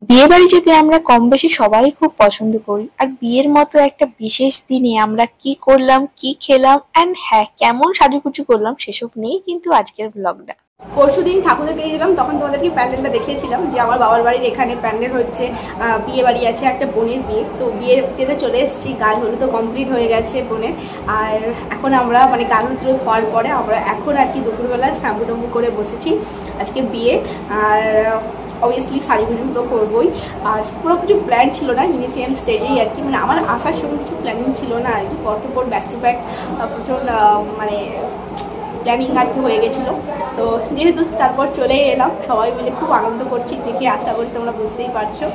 বিয়ে বাড়ি যেতে আমরা কম বেশি সবাই খুব পছন্দ করি। আর বিয়ের মতো একটা বিশেষ দিনে আমরা কি করলাম, কি খেলাম অ্যান্ড হ্যাঁ কেমন সাজুগুজু করলাম সেসব নিয়েই কিন্তু আজকের ব্লগটা। পরশুদিন ঠাকুর দেখতে গেছিলাম, তখন তোমাদেরকে প্যান্ডেলটা দেখিয়েছিলাম যে আমার বাবার বাড়ির এখানে প্যান্ডেল হচ্ছে, বিয়ে বাড়ি আছে, একটা বোনের বিয়ে। তো বিয়েতে চলে এসেছি, গায়ে হলুদ তো কমপ্লিট হয়ে গেছে বোনের। আর এখন আমরা মানে গায়ে হলুদ হওয়ার পরে আমরা এখন আর কি দুপুরবেলা শ্যাম্পু টাম্পু করে বসেছি। আজকে বিয়ে, আর অবভিয়াসলি শাড়িগুলো তো করবোই। আর পুরো কিছু প্ল্যান ছিল না, ইনিশিয়াল স্টেজেই আর কি, মানে আমার আসার সেরকম কিছু প্ল্যানিং ছিল না আর কি। পর ব্যাক টু ব্যাক প্রচুর মানে প্ল্যানিং আর কি হয়ে গেছিলো। তো যেহেতু তারপর চলে এলাম, সবাই মিলে খুব আনন্দ করছি, দেখে আশা করি তোমরা বুঝতেই পারছো।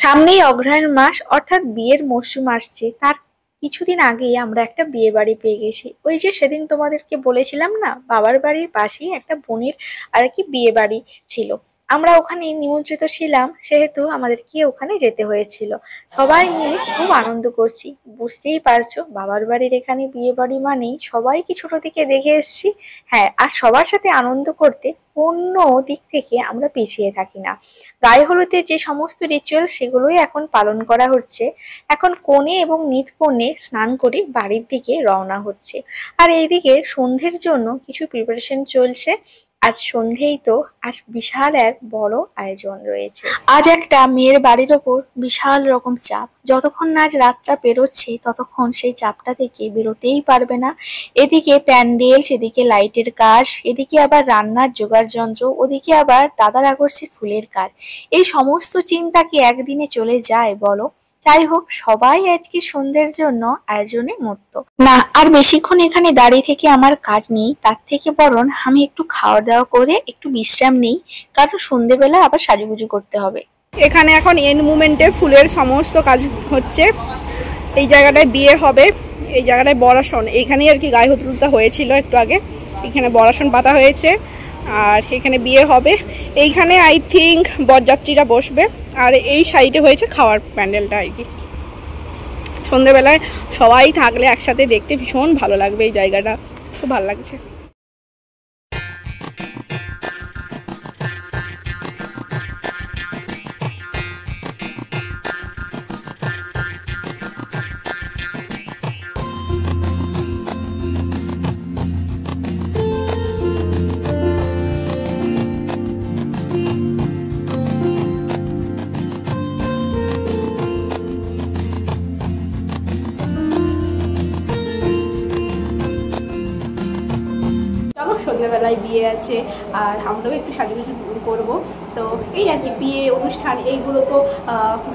সামনেই অগ্রহায়ণ মাস অর্থাৎ বিয়ের মরশুম আসছে। তার কিছুদিন আগেই আমরা একটা বিয়ে বাড়ি পেয়ে গেছি। ওই যে সেদিন তোমাদেরকে বলেছিলাম না, বাবার বাড়ির পাশেই একটা বোনের আর কি বিয়ে বাড়ি ছিল। আমরা ওখানে নিমন্ত্রিত ছিলাম, সেহেতু আমাদেরকে ওখানে যেতে হয়েছিল। সবাই মিলে খুব আনন্দ করছি। বুঝতেই পারছো, বাবার বাড়ির এখানে বিয়ে বাড়ি মানেই সবাইকে ছোট থেকে দেখে এসেছি। হ্যাঁ, আর সবার সাথে আনন্দ করতে অন্য দিক থেকে আমরা পিছিয়ে থাকি না। গায়ে হলুদের যে সমস্ত রিচুয়াল সেগুলোই এখন পালন করা হচ্ছে। এখন কনে এবং নিত কনে স্নান করে বাড়ির দিকে রওনা হচ্ছে। আর এইদিকে সন্ধ্যের জন্য কিছু প্রিপারেশন চলছে। আজ সন্ধেই তো, আজ বিশাল এক বড় আয়োজন রয়েছে। আজ একটা মেয়ের বাড়ির ওপর বিশাল রকম চাপ। যতক্ষণ না আজ রাতটা পেরোচ্ছে ততক্ষণ সেই চাপটা থেকে বেরোতেই পারবে না। এদিকে প্যান্ডেল, সেদিকে লাইটের কাজ, এদিকে আবার রান্নার জোগাড় যন্ত্র, ওদিকে আবার দাদার আগরছে ফুলের কাজ। এই সমস্ত চিন্তা কি একদিনে চলে যায় বলো? যাই হোক, সবাই আজকে সন্ধ্যের জন্য আয়োজনে মত্ত। না আর বেশিক্ষণ এখানে দাঁড়িয়ে থেকে আমার কাজ নেই, তার থেকে বরং আমি একটু খাওয়া দাওয়া করে একটু বিশ্রাম নেই, কারণ সন্ধ্যেবেলা আবার সাজুগুজু করতে হবে। এখানে এখন এন্ড মুভমেন্টে ফুলের সমস্ত কাজ হচ্ছে। এই জায়গাটায় বিয়ে হবে, এই জায়গাটায় বরাসন, এইখানেই আর কি গায়ে হলুদটা হয়েছিল একটু আগে। এখানে বরাসন পাতা হয়েছে, আর এখানে বিয়ে হবে। এইখানে আই থিঙ্ক বরযাত্রীরা বসবে, আর এই সাইডে হয়েছে খাওয়ার প্যান্ডেলটা আর কি। সন্ধ্যেবেলায় সবাই থাকলে একসাথে দেখতে ভীষণ ভালো লাগবে, এই জায়গাটা খুব ভালো লাগছে। সন্ধ্যেবেলায় বিয়ে আছে, আর আমরাও একটু সাজুগুজু করবো। তো এই আর কি বিয়ে অনুষ্ঠান,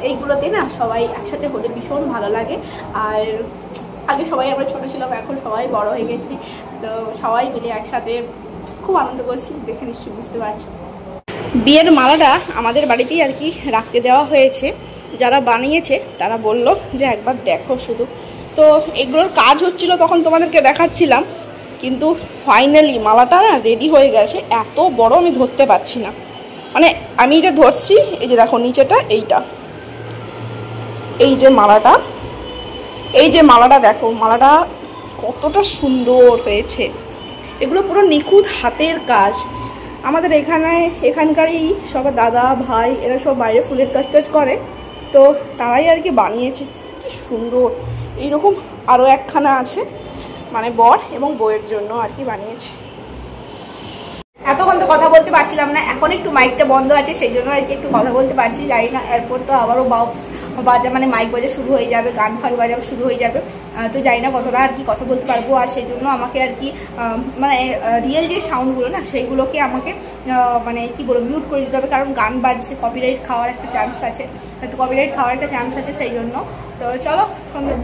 এইগুলোতে না সবাই একসাথে হলে ভীষণ ভালো লাগে। আর আগে সবাই আমরা ছোট ছিলাম, এখন সবাই বড় হয়ে গেছি, তো সবাই মিলে একসাথে খুব আনন্দ করছি, দেখে নিশ্চয়ই বুঝতে পারছি। বিয়ের মালাটা আমাদের বাড়িতেই আর কি রাখতে দেওয়া হয়েছে। যারা বানিয়েছে তারা বলল যে একবার দেখো শুধু। তো এগুলোর কাজ হচ্ছিল, তখন তোমাদেরকে দেখাচ্ছিলাম, কিন্তু ফাইনালি মালাটা না রেডি হয়ে গেছে। এত বড় আমি ধরতে পারছি না, মানে আমি এটা ধরছি, এই যে দেখো নিচেটা, এই যে মালাটা দেখো, মালাটা কতটা সুন্দর হয়েছে। এগুলো পুরো নিখুঁত হাতের কাজ। আমাদের এখানকারই সব দাদা ভাই এরা সব বাইরে ফুলের কাজ টাজ করে, তো তারাই আর কি বানিয়েছে। কি সুন্দর। এইরকম আরও একখানা আছে, মানে বর এবং বউয়ের জন্য আর কি বানিয়েছে। এতক্ষণ মতো কথা বলতে পারছিলাম না, এখন একটু মাইকটা বন্ধ আছে সেই জন্য আর কি একটু কথা বলতে পারছি। জানি না এরপর তো আবারও বক্স বাজা মানে মাইক বাজা শুরু হয়ে যাবে, গান ফান বাজা শুরু হয়ে যাবে, তো জানি না কতটা আর কি কথা বলতে পারবো। আর সেই জন্য আমাকে আর কি মানে রিয়েল যে সাউন্ডগুলো না সেইগুলোকে আমাকে মানে কি বলবো মিউট করে দিতে হবে, কারণ গান বাজছে কপিরাইট খাওয়ার একটা চান্স আছে, তো কপিরাইট খাওয়ার একটা চান্স আছে সেই জন্য। তো চলো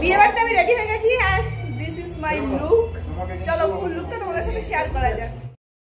বিয়ে বাড়িতে আমি রেডি হয়ে গেছি আর দিস ইজ মাই লুক। চলো ফুল লুকটা তোমাদের সাথে শেয়ার করা যাক।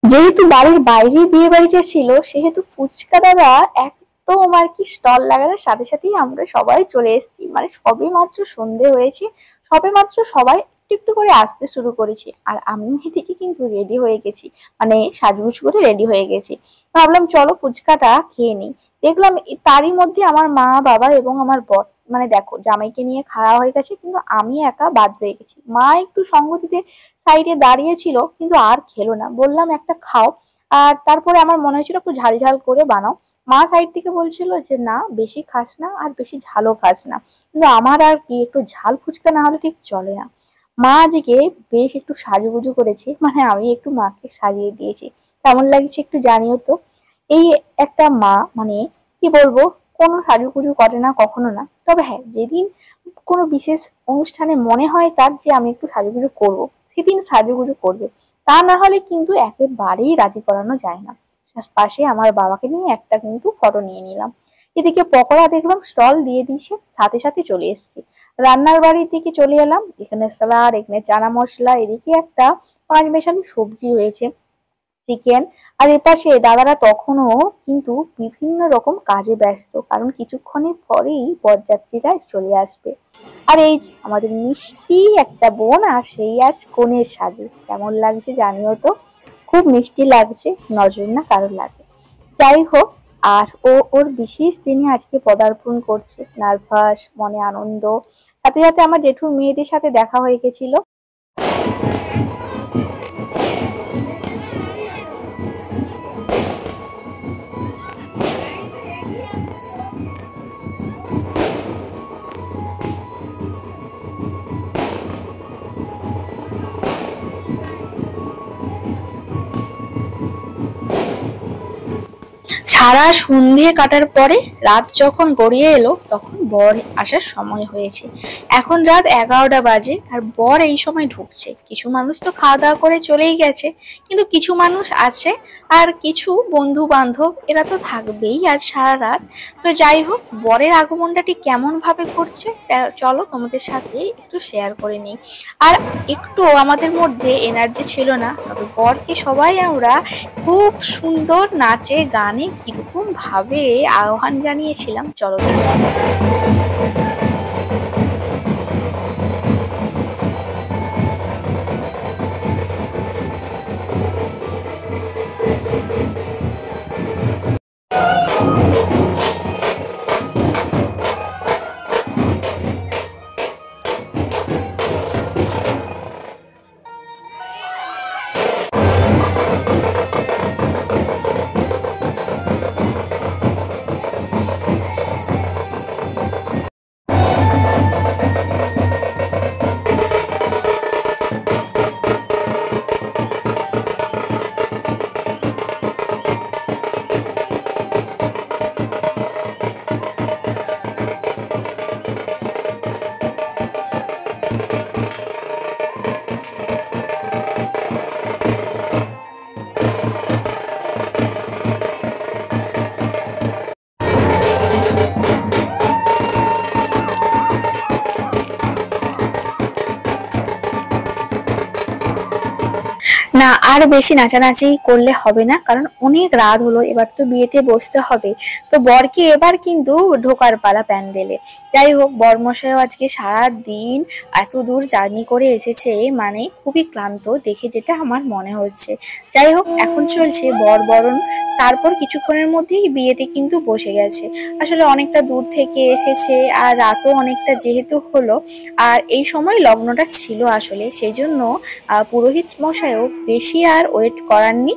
যেহেতু বাড়ির বাইরে বিয়ে বাড়িটা ছিল সেহেতু ফুচকা দাদা একদম আর কি স্টল লাগানোর সাথে সাথেই আমরা সবাই চলে এসেছি, মানে সবে মাত্র সন্ধে হয়েছে, সবে মাত্র সবাই একটু একটু করে আসতে শুরু করেছি। আর আমি এদিকে কিন্তু রেডি হয়ে গেছি, মানে সাজুগুজু করে রেডি হয়ে গেছি। ভাবলাম চলো ফুচকাটা খেয়ে নিই। দেখলাম তারই মধ্যে আমার মা বাবা এবং আমার বর, মানে দেখো জামাইকে নিয়ে খাওয়া হয়ে গেছে কিন্তু আমি একা বাদ রয়ে গেছি। মা একটু সঙ্গ দিতে সাইডে দাঁড়িয়ে ছিল কিন্তু আর খেলো না, বললাম একটা খাও। আর তারপরে আমার মনে হয়েছিল একটু ঝাল ঝাল করে বানাও। মা সাইড থেকে বলছিল যে না বেশি খাস না আর বেশি ঝালও খাস না, কিন্তু আমার আর কি একটু ঝাল ফুচকা না হলে ঠিক চলে না। মা আজকে বেশ একটু সাজুগুজু করেছে, মানে আমি একটু মাকে সাজিয়ে দিয়েছি। কেমন লাগছে একটু জানিও তো। এই একটা মা, মানে কি বলবো, কোনো সাজুগুজু করে না কখনো না, তবে হ্যাঁ যেদিন কোনো বিশেষ অনুষ্ঠানে মনে হয় তার যে আমি একটু সাজুগুজু করবো সেদিন সাজুগুজু করবে, তা না হলে কিন্তু একেবারেই রাজি করানো যায় না। পাশে আমার বাবাকে নিয়ে একটা কিন্তু ফটো নিয়ে নিলাম। এদিকে পকোড়া দেখলাম স্টল দিয়ে দিয়েছে, সাথে সাথে চলে এসেছি। রান্নার বাড়ির দিকে চলে এলাম, এখানে স্যালাড, এখানে চানা মশলা, এদিকে একটা পাঁচ মেশালি সবজি হয়েছে, চিকেন। আর এপাশে দাদারা তখনও কিন্তু বিভিন্ন রকম কাজে ব্যস্ত, কারণ কিছুক্ষণের পরেই বরযাত্রীরা চলে আসবে। আর এই যে আমাদের মিষ্টি একটা বোন, আর সেই আজ কনের সাজে। কেমন লাগছে জানিও তো, খুব মিষ্টি লাগছে, নজর না কারো লাগে। যাই হোক, আর ওর বিশেষ দিনে আজকে পদার্পণ করছে, নার্ভাস, মনে আনন্দ। সাথে সাথে আমার জেঠুর মেয়েদের সাথে দেখা হয়ে গেছিল। সারা সন্ধে কাটার পরে রাত যখন গড়িয়ে এলো তখন বর আসার সময় হয়েছে। এখন রাত 11টা বাজে আর বর এই সময় ঢুকছে। কিছু মানুষ তো খাওয়া দাওয়া করে চলেই গেছে, কিন্তু কিছু মানুষ আছে আর কিছু বন্ধু বান্ধব, এরা তো থাকবেই আর সারা রাত। তো যাই হোক, বরের আগমনটা ঠিক কেমন ভাবে করছে চলো তোমাদের সাথে একটু শেয়ার করে নিই। আর একটু আমাদের মধ্যে এনার্জি ছিল না, তবে বরকে সবাই আমরা খুব সুন্দর নাচে গানে কিরকম ভাবে আহ্বান জানিয়েছিলাম চলো দেখো। না আর বেশি নাচানাচি করলে হবে না, কারণ অনেক রাত হলো, এবার তো বিয়েতে বসতে হবে। তো বরকে এবার কিন্তু ঢোকার পালা প্যান্ডেলে। যাই হোক, বরমশাইও আজকে সারা দিন এত দূর জার্নি করে এসেছে, মানে খুবই ক্লান্ত দেখে যেটা আমার মনে হচ্ছে। যাই হোক, এখন চলছে বর বরণ, তারপর কিছুক্ষণের মধ্যেই বিয়েতে কিন্তু বসে গেছে। আসলে অনেকটা দূর থেকে এসেছে আর রাতও অনেকটা যেহেতু হলো, আর এই সময় লগ্নটা ছিল আসলে, সেই জন্য পুরোহিত মশাইও বেশি আর ওয়েট করাননি।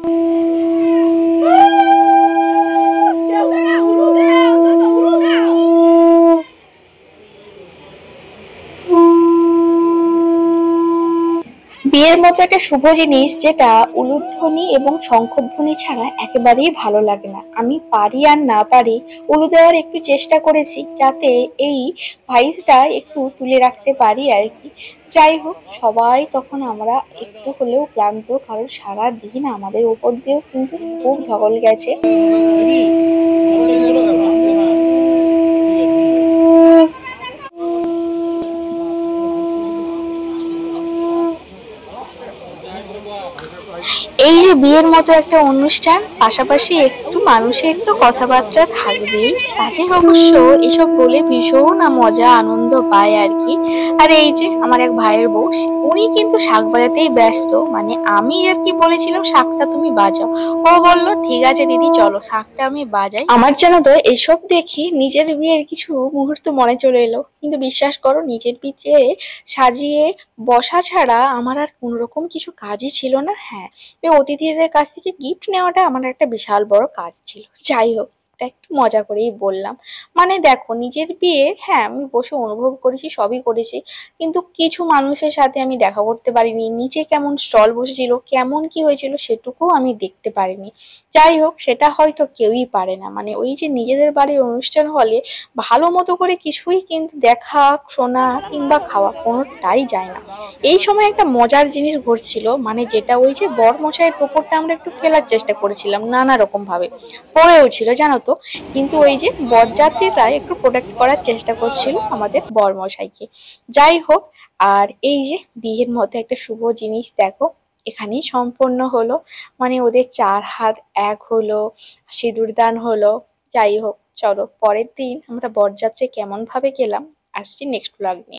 বিয়ের মতো একটা শুভ জিনিস যেটা উলুধ্বনি এবং শঙ্খধ্বনি ছাড়া একেবারেই ভালো লাগে না। আমি পারি আর না পারি উলু দেওয়ার একটু চেষ্টা করেছি যাতে এই ভাইবসটা একটু তুলে রাখতে পারি আর কি। যাই হোক, সবাই তখন আমরা একটু হলেও ক্লান্ত, কারণ সারা দিন আমাদের উপর দিয়েও কিন্তু খুব ধকল গেছে। এই যে বিয়ের মতো একটা অনুষ্ঠান, পাশাপাশি একটু মানুষের তো কথাবার্তা থাকবেই, তাদের অবশ্য এসব বলে ভীষণ মজা আনন্দ পায় আর কি। আর এই যে আমার এক ভাইয়ের বউ, উনি কিন্তু শাক বাজাতেই ব্যস্ত। মানে আমি আর কি বলেছিলাম শাকটা তুমি বাজাও, ও বললো ঠিক আছে দিদি চলো শাকটা আমি বাজাই। আমার জানো তো এইসব দেখি নিজের বিয়ের কিছু মুহূর্ত মনে চলে এলো, কিন্তু বিশ্বাস করো নিজের বিয়ে সাজিয়ে বসা ছাড়া আমার আর কোনোরকম কিছু কাজই ছিল না। হ্যাঁ, এই অতিথিদের কাছ থেকে গিফট নেওয়াটা আমার একটা বিশাল বড় কাজ ছিল। যাই হোক, এটা একটু মজা করেই বললাম। মানে দেখো, নিজের বিয়ে হ্যাঁ আমি বসে অনুভব করেছি, সবই করেছি, কিন্তু কিছু মানুষের সাথে আমি দেখা করতে পারিনি, নিচে কেমন স্টল বসেছিল, কেমন কি হয়েছিল সেটুকুও আমি দেখতে পারিনি। যাই হোক, সেটা হয়তো কেউই পারে না। মানে ওই যে নিজেদের বাড়ির অনুষ্ঠান হলে ভালো মতো করে কিছুই কিন্তু দেখা, শোনা কিংবা খাওয়া কোনোটাই যায় না। এই সময় একটা মজার জিনিস ঘটছিল, মানে যেটা ওই যে বরমশাইয়ের পুকুরটা আমরা একটু ফেলার চেষ্টা করেছিলাম নানা রকম ভাবে, পড়েও ছিল জানো তো, কিন্তু ওই যে বরযাত্রীরা একটু প্রোটেক্ট করার চেষ্টা করছিল আমাদের বরমশাইকে। যাই হোক, আর এই যে বিয়ের মধ্যে একটা শুভ জিনিস দেখো এখানেই সম্পন্ন হলো। মানে ওদের 4 হাত এক হলো, সিঁদুর দান হলো। যাই হোক, চলো পরের দিন আমরা বরযাত্রী কেমন ভাবে গেলাম আসছি নেক্সট ব্লগ নিয়ে।